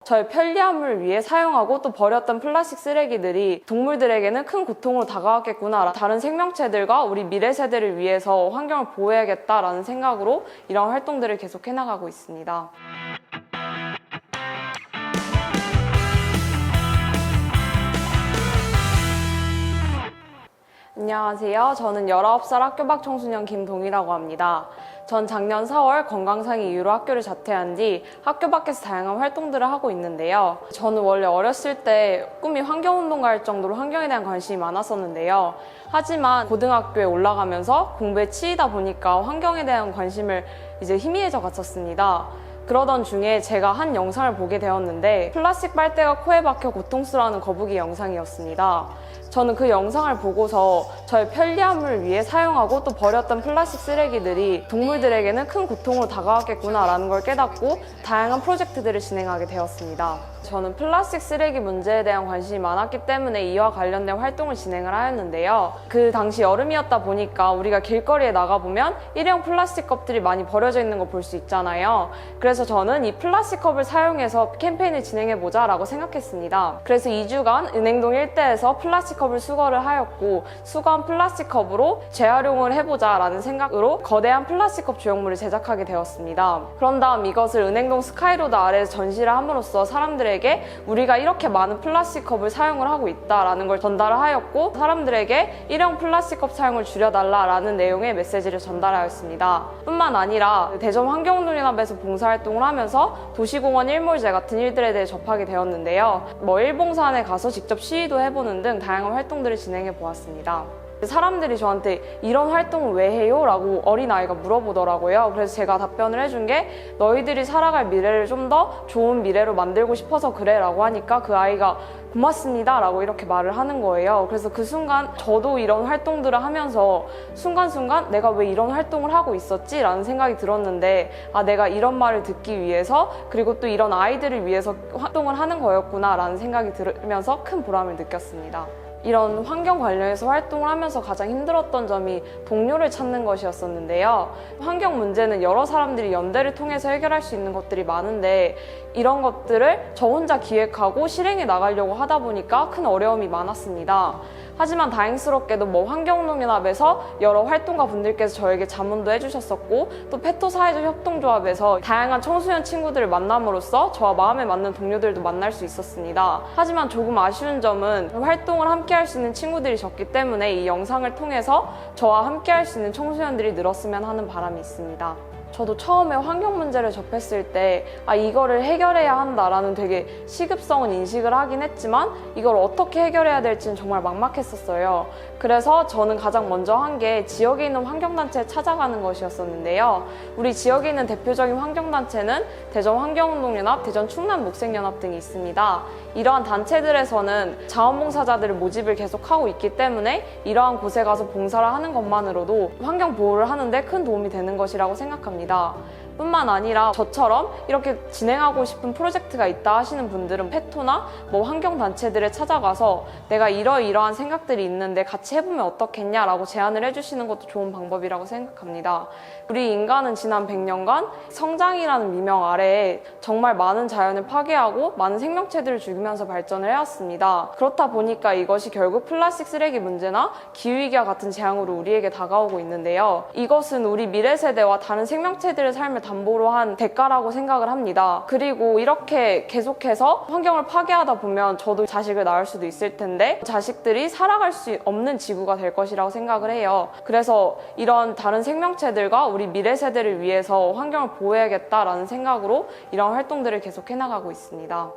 저의 편리함을 위해 사용하고 또 버렸던 플라스틱 쓰레기들이 동물들에게는 큰 고통으로 다가왔겠구나, 다른 생명체들과 우리 미래 세대를 위해서 환경을 보호해야겠다라는 생각으로 이런 활동들을 계속 해나가고 있습니다. 안녕하세요. 저는 19살 학교 밖 청소년 김동희라고 합니다. 전 작년 4월 건강상의 이유로 학교를 자퇴한 뒤 학교 밖에서 다양한 활동들을 하고 있는데요. 저는 원래 어렸을 때 꿈이 환경운동가일 정도로 환경에 대한 관심이 많았었는데요. 하지만 고등학교에 올라가면서 공부에 치이다 보니까 환경에 대한 관심을 이제 희미해져 갔었습니다. 그러던 중에 제가 한 영상을 보게 되었는데 플라스틱 빨대가 코에 박혀 고통스러워하는 거북이 영상이었습니다. 저는 그 영상을 보고서 저의 편리함을 위해 사용하고 또 버렸던 플라스틱 쓰레기들이 동물들에게는 큰 고통으로 다가왔겠구나라는 걸 깨닫고 다양한 프로젝트들을 진행하게 되었습니다. 저는 플라스틱 쓰레기 문제에 대한 관심이 많았기 때문에 이와 관련된 활동을 진행을 하였는데요. 그 당시 여름이었다 보니까 우리가 길거리에 나가보면 일회용 플라스틱 컵들이 많이 버려져 있는 거 볼 수 있잖아요. 그래서 저는 이 플라스틱 컵을 사용해서 캠페인을 진행해보자 라고 생각했습니다. 그래서 2주간 은행동 일대에서 플라스틱 컵을 수거를 하였고, 수거한 플라스틱 컵으로 재활용을 해보자 라는 생각으로 거대한 플라스틱 컵 조형물을 제작하게 되었습니다. 그런 다음 이것을 은행동 스카이로드 아래에서 전시를 함으로써 사람들에게 우리가 이렇게 많은 플라스틱 컵을 사용을 하고 있다라는 걸 전달을 하였고, 사람들에게 일회용 플라스틱 컵 사용을 줄여달라라는 내용의 메시지를 전달하였습니다. 뿐만 아니라 대전 환경운동연합에서 봉사활동을 하면서 도시공원 일몰제 같은 일들에 대해 접하게 되었는데요. 일봉산에 가서 직접 시위도 해보는 등 다양한 활동들을 진행해 보았습니다. 사람들이 저한테 이런 활동을 왜 해요? 라고 어린아이가 물어보더라고요. 그래서 제가 답변을 해준 게 너희들이 살아갈 미래를 좀 더 좋은 미래로 만들고 싶어서 그래 라고 하니까 그 아이가 고맙습니다 라고 이렇게 말을 하는 거예요. 그래서 그 순간 저도 이런 활동들을 하면서 순간순간 내가 왜 이런 활동을 하고 있었지? 라는 생각이 들었는데, 내가 이런 말을 듣기 위해서 그리고 또 이런 아이들을 위해서 활동을 하는 거였구나 라는 생각이 들으면서 큰 보람을 느꼈습니다. 이런 환경 관련해서 활동을 하면서 가장 힘들었던 점이 동료를 찾는 것이었었는데요. 환경 문제는 여러 사람들이 연대를 통해서 해결할 수 있는 것들이 많은데 이런 것들을 저 혼자 기획하고 실행해 나가려고 하다 보니까 큰 어려움이 많았습니다. 하지만 다행스럽게도 환경운동연합에서 여러 활동가 분들께서 저에게 자문도 해주셨었고, 또 페토 사회적 협동조합에서 다양한 청소년 친구들을 만남으로써 저와 마음에 맞는 동료들도 만날 수 있었습니다. 하지만 조금 아쉬운 점은 활동을 함께 할 수 있는 친구들이 적기 때문에 이 영상을 통해서 저와 함께 할 수 있는 청소년들이 늘었으면 하는 바람이 있습니다. 저도 처음에 환경 문제를 접했을 때 이거를 해결해야 한다라는 되게 시급성은 인식을 하긴 했지만 이걸 어떻게 해결해야 될지는 정말 막막했었어요. 그래서 저는 가장 먼저 한 게 지역에 있는 환경단체에 찾아가는 것이었었는데요. 우리 지역에 있는 대표적인 환경단체는 대전 환경운동연합, 대전 충남묵생연합 등이 있습니다. 이러한 단체들에서는 자원봉사자들을 모집을 계속하고 있기 때문에 이러한 곳에 가서 봉사를 하는 것만으로도 환경 보호를 하는데 큰 도움이 되는 것이라고 생각합니다. 뿐만 아니라 저처럼 이렇게 진행하고 싶은 프로젝트가 있다 하시는 분들은 페토나 환경단체들에 찾아가서 내가 이러이러한 생각들이 있는데 같이 해보면 어떻겠냐라고 제안을 해주시는 것도 좋은 방법이라고 생각합니다. 우리 인간은 지난 100년간 성장이라는 미명 아래에 정말 많은 자연을 파괴하고 많은 생명체들을 죽이면서 발전을 해왔습니다. 그렇다 보니까 이것이 결국 플라스틱 쓰레기 문제나 기후위기와 같은 재앙으로 우리에게 다가오고 있는데요. 이것은 우리 미래 세대와 다른 생명체들의 삶을 담보로 한 대가라고 생각을 합니다. 그리고 이렇게 계속해서 환경을 파괴하다 보면 저도 자식을 낳을 수도 있을 텐데 자식들이 살아갈 수 없는 지구가 될 것이라고 생각을 해요. 그래서 이런 다른 생명체들과 우리 미래 세대를 위해서 환경을 보호해야겠다라는 생각으로 이런 활동들을 계속 해나가고 있습니다.